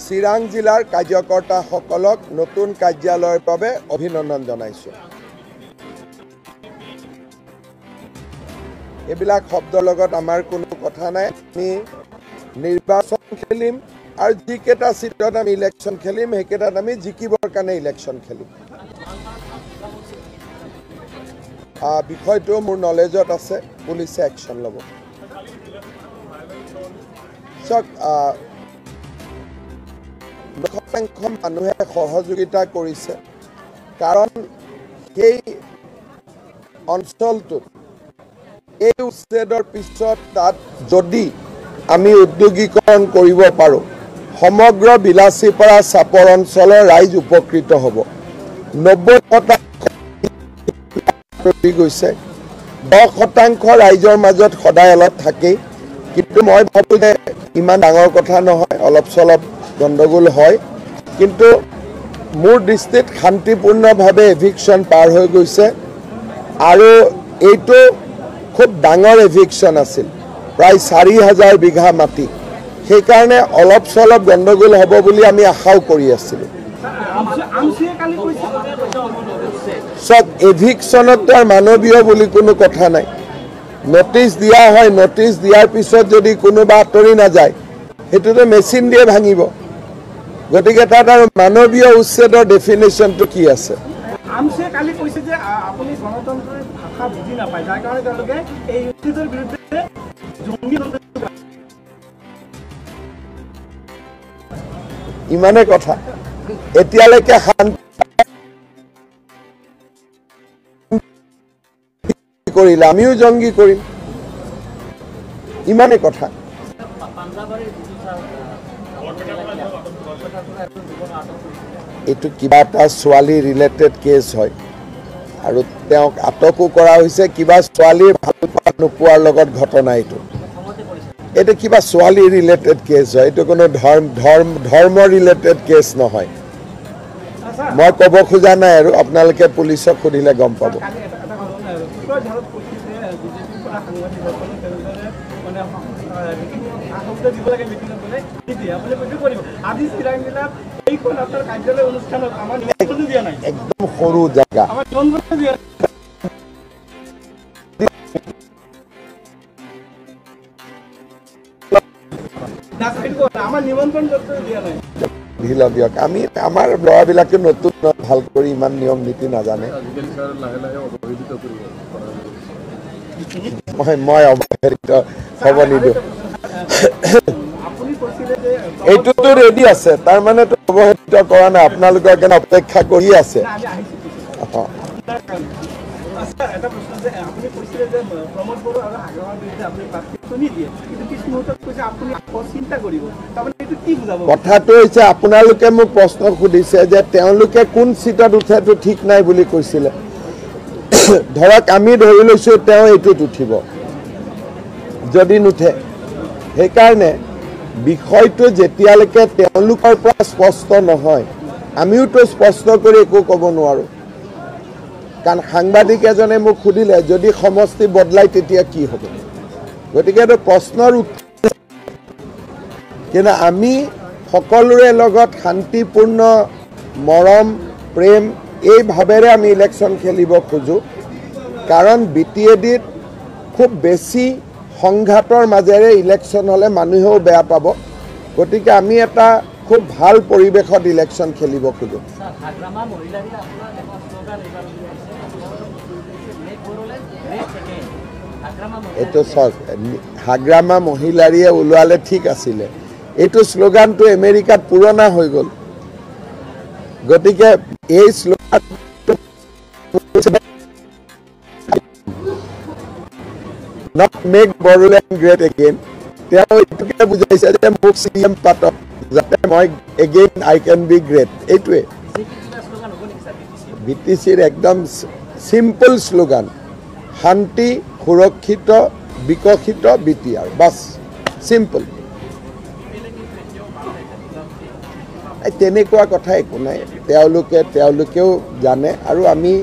চিৰাং জিলাৰ কাৰ্যকৰ্তাসকলক নতুন কাৰ্যালয়ৰ বাবে অভিনন্দন জনাইছোঁ। এইবিলাক শব্দৰ লগত আমাৰ কোনো কথা নাই। আমি নিৰ্বাচন খেলিম আৰু যিকেইটা চিটত আমি ইলেকশ্যন খেলিম সেইকেইটাত আমি জিকিবৰ কাৰণে ইলেকশ্যন খেলিম। বিষয়টো মোৰ নলেজত আছে, পুলিচে একশ্যন ল'ব। চাওক, শতাংশ মানুহে সহযোগিতা কৰিছে, কাৰণ সেই অঞ্চলটোত এই উচ্ছেদৰ পিছত তাত যদি আমি উদ্যোগীকৰণ কৰিব পাৰোঁ, সমগ্ৰ বিলাচীপাৰা চাপৰ অঞ্চলৰ ৰাইজ উপকৃত হ'ব। 90% গৈছে, 10% ৰাইজৰ মাজত সদায় অলপ থাকেই, কিন্তু মই ভাবোঁ যে ইমান ডাঙৰ কথা নহয়, অলপ চলপ গণ্ডগোল হয়, কিন্তু মোৰ দৃষ্টিত শান্তিপূৰ্ণভাৱে এভিকশ্যন পাৰ হৈ গৈছে। আৰু এইটো খুব ডাঙৰ এভিকশ্যন আছিল, প্ৰায় 4000 বিঘা মাটি, সেইকাৰণে অলপ চলপ গণ্ডগোল হ'ব বুলি আমি আশাও কৰি আছিলোঁ। চব এভিকশ্যনত আৰু মানৱীয় বুলি কোনো কথা নাই। নটিচ দিয়া হয়, নটিচ দিয়াৰ পিছত যদি কোনোবা আঁতৰি নাযায় সেইটোতো মেচিন দিয়ে ভাঙিব। গতিকে তাত আৰু মানৱীয় উচ্ছেদৰ ডেফিনেশ্যনটো কি আছে? ইমানে কথা। এতিয়ালৈকে কৰিলে আমিও জংগী কৰিম, ইমানে কথা। এইটো কিবা এটা ছোৱালী ৰিলেটেড কেছ হয় আৰু তেওঁক আটকো কৰা হৈছে কিবা ছোৱালীৰ ভাল পোৱা নোপোৱাৰ লগত ঘটনা। এইটো কিবা ছোৱালী ৰিলেটেড কেছ হয়, এইটো কোনো ধৰ্ম ৰিলেটেড কেছ নহয়। মই ক'ব খোজা নাই, আৰু আপোনালোকে পুলিচক সুধিলে গম পাব। একদম সৰু জেগা, আমি আমাৰ ল'ৰাবিলাকে নতুন ভাল কৰি ইমান নিয়ম নীতি নাজানে। মই অৱহেলিত হ'ব নিদিওঁ। এইটোতো ৰেডি আছে, তাৰমানেতো অৱহেলিত কৰা নাই, আপোনালোকৰ কাৰণে অপেক্ষা কৰি আছে। কথাটো হৈছে আপোনালোকে মোক প্ৰশ্ন সুধিছে যে তেওঁলোকে কোন চিটত উঠেটো ঠিক নাই বুলি কৈছিলে। ধৰক আমি ধৰি লৈছোঁ তেওঁ এইটোত উঠিব, যদি নুঠে। সেইকাৰণে বিষয়টো যেতিয়ালৈকে তেওঁলোকৰ পৰা স্পষ্ট নহয়, আমিওতো স্পষ্ট কৰি একো ক'ব নোৱাৰোঁ। কাৰণ সাংবাদিক এজনে মোক সুধিলে যদি সমষ্টি বদলাই তেতিয়া কি হ'ব। গতিকে এইটো প্ৰশ্নৰ উত্তৰ, কিন্তু আমি সকলোৰে লগত শান্তিপূৰ্ণ মৰম প্ৰেম এই ভাৱেৰে আমি ইলেকশ্যন খেলিব খোজোঁ। কাৰণ BTADত খুব বেছি সংঘাতৰ মাজেৰে ইলেকশ্যন হ'লে মানুহেও বেয়া পাব। গতিকে আমি এটা খুব ভাল পৰিৱেশত ইলেকশ্যন খেলিব খোজোঁ। এইটো চাওক, হাগ্ৰামা মহিলাৰীয়ে ওলোৱালে ঠিক আছিলে, এইটো শ্লোগানটো আমেৰিকাত পুৰণা হৈ গ'ল। গতিকে এই slogan not make Bodoland great again, তেওঁ এইটোকে বুজাইছে যে মোক CM পাতক যাতে মই again I can be great। এইটোৱে BTCৰ একদম চিম্পল শ্লোগান, শান্তি সুৰক্ষিত বিকশিত BTR, বাছ চিম্পল। তেনেকুৱা কথা একো নাই, তেওঁলোকেও জানে, আৰু আমি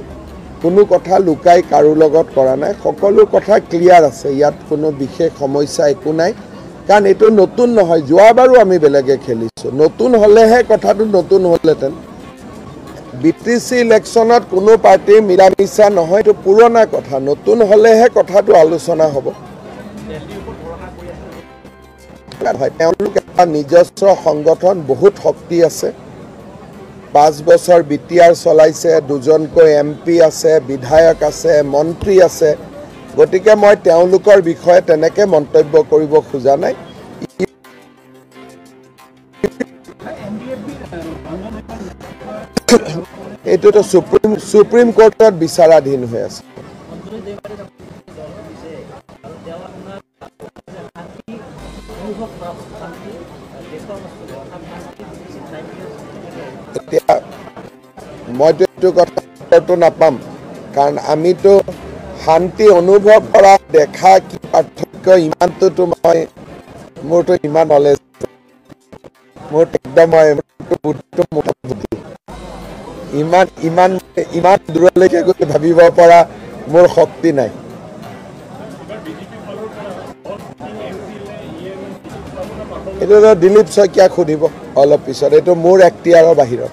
কোনো কথা লুকাই কাৰো লগত কৰা নাই, সকলো কথা ক্লিয়াৰ আছে, ইয়াত কোনো বিশেষ সমস্যা একো নাই। কাৰণ এইটো নতুন নহয়, যোৱাবাৰো আমি বেলেগে খেলিছোঁ। নতুন হ'লেহে কথাটো নতুন হ'লহেঁতেন। BTC ইলেকশ্যনত কোনো পাৰ্টিৰ মিলা মিছা নহয়, এইটো পুৰণা কথা। নতুন হ'লেহে কথাটো আলোচনা হ'ব। তেওঁলোক এটা নিজস্ব সংগঠন, বহুত শক্তি আছে। 5 বছৰ BTR চলাইছে, 2জনকৈ MP আছে, বিধায়ক আছে, মন্ত্ৰী আছে। গতিকে মই তেওঁলোকৰ বিষয়ে তেনেকৈ মন্তব্য কৰিব খোজা নাই। এইটোতো সুপ্ৰিম কোৰ্টত বিচাৰাধীন হৈ আছে। এতিয়া মইতো এইটো কথাটো নাপাম, কাৰণ আমিতো শান্তি অনুভৱ কৰা দেখা কি পাৰ্থক্য ইমানটোতো মোৰতো ইমান নলেজ, মোৰ একদম বুদ্ধি ইমান দূৰলৈকে গৈ ভাবিব পৰা মোৰ শক্তি নাই। এইটো দিলীপ শইকীয়াক সুধিব অলপ পিছত, এইটো মোৰ এখতিয়াৰৰ বাহিৰত।